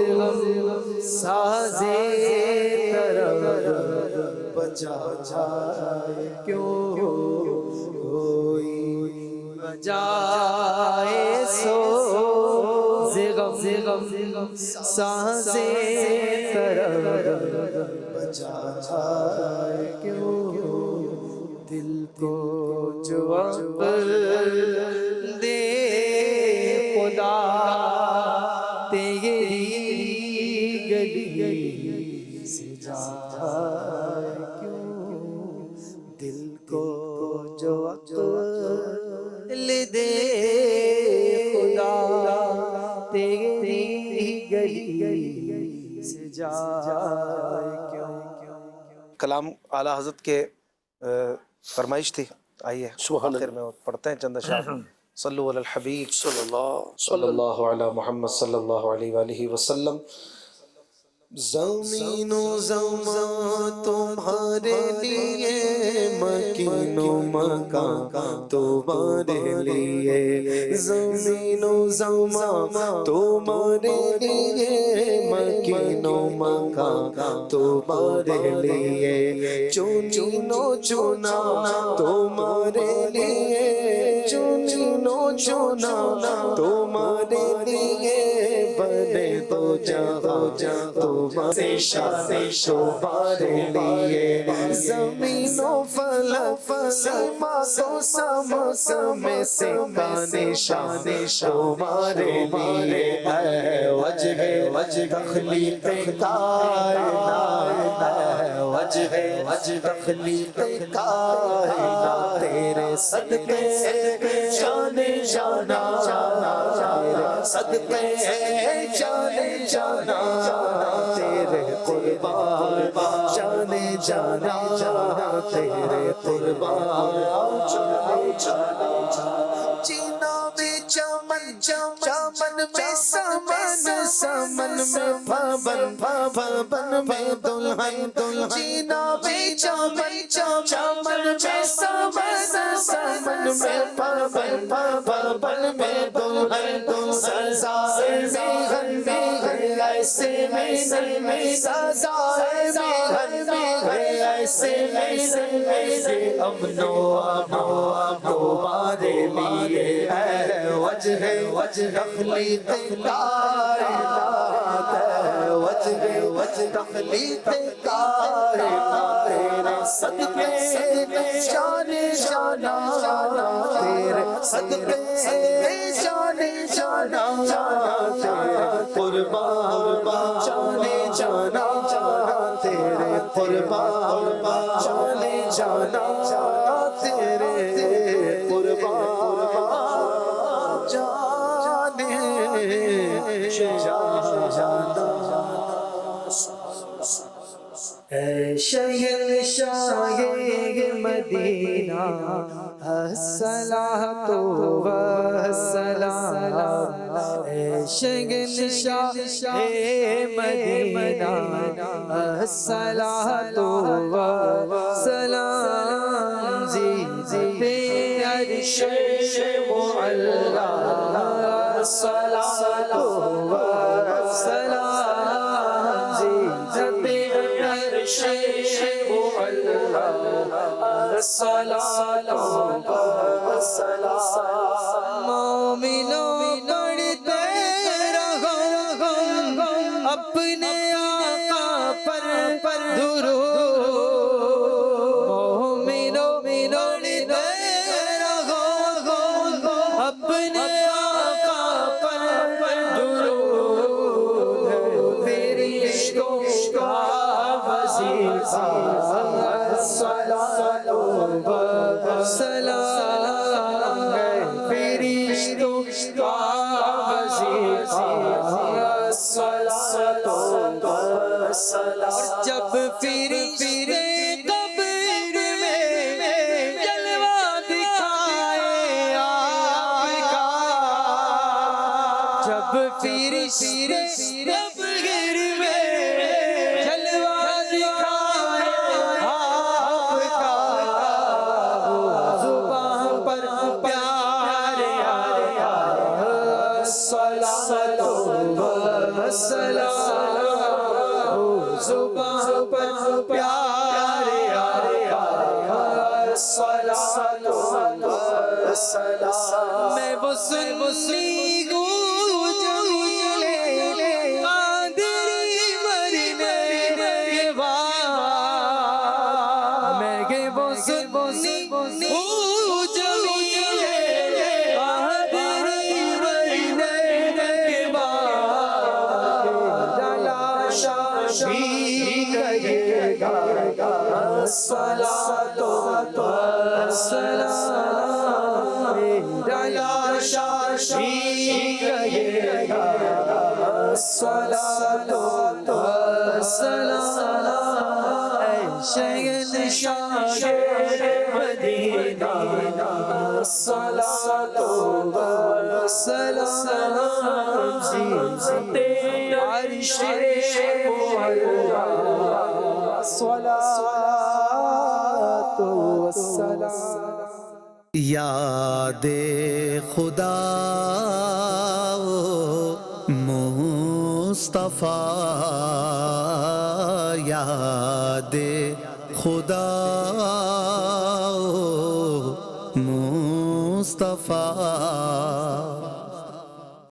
سازے طرب بجا جائے کیوں کوئی بجائے سوز غم سازے طرب بجا جائے کیوں دل کو جو عقل دے خدا تیری گلی سے جائے کیوں دل کو جو عقل دے خدا تیری گلی سے جائے کیوں کلام اعلیٰ حضرت کے فرمائش تھی. آئیے آخر میں پڑھتے ہیں چند اشعار. صلو علی الحبیب صلی اللہ علی محمد صلی اللہ علیہ وآلہ وسلم. زمین و زمان تمہارے لیے مکین و مکان تمہارے لیے زمین و زمان تمہارے لیے مکین و مکان تمہارے لیے چنین و چنا تمہارے لیے چنین و چنا تمہارے لیے بنے دو جہاں تمہارے شان تمہارے لیے زمین و فلک سما کو میں سے کانے شان تمہارے لیے اے وجہ تخلیق کائنات اے وجہ تخلیق کائنات تیرے صدقے جانے جانا تیرے صدقے جانے جانا تیرے قربان جانے جانا تیرے قربان جانے جانا جینا میں چمن چمن میں سمن میں بھبن میں دلہن جینا میں چمن چمن میں سمن میں بھبن میں دلہن سزائے میہن ایسے میں سزائے میہن ایسے میں امن و امان تمہارے لیے ہے وجہ تخلیق کائنات وجہ تخلیق کائنات تیرے صدقے جانے جانا تیرے صدقے جانے جانا تیرے قربان جانے جانا تیرے قربان جانے جانا تیرے قربان جانے جانا اے شہنشاہ مدینہ الصلاۃ والسلام اے شہنشاہ مدینہ الصلاۃ والسلام زی عرش معلا الصلاۃ والسلام زی عرش معلا الصلاۃ والسلام مومنوں پڑھتے رہو اپنے آقا پر درود مومنوں پڑھتے رہو اپنے آقا پر درود فرشتوں کا وظیفہ الصلاۃ والسلام فرشتوں کا وظیفہ الصلاۃ والسلام جب فرشتے قبر میں جلوہ دکھائے آپ کا جب فرشتے قبر میں جلوہ دکھائے آپ کا وہ زبان پر پیارے الصلاۃ والسلام زبان پر پیارے الصلاۃ والسلام میں وہ سنی ہوں جمیلے قادری مرنے کے بعد میں گے وہ سنی ہوں جمیلے قادری مرنے کے بعد جلاشا بھی کہے گا الصلاۃ والسلام جلاشا بھی کہے گا الصلاۃ والسلام اے شہنشاہ مدینہ الصلاۃ والسلام زینت عرش معلا الصلاۃ والسلام یاد خدا مصطفیٰ یاد خدا مصطفیٰ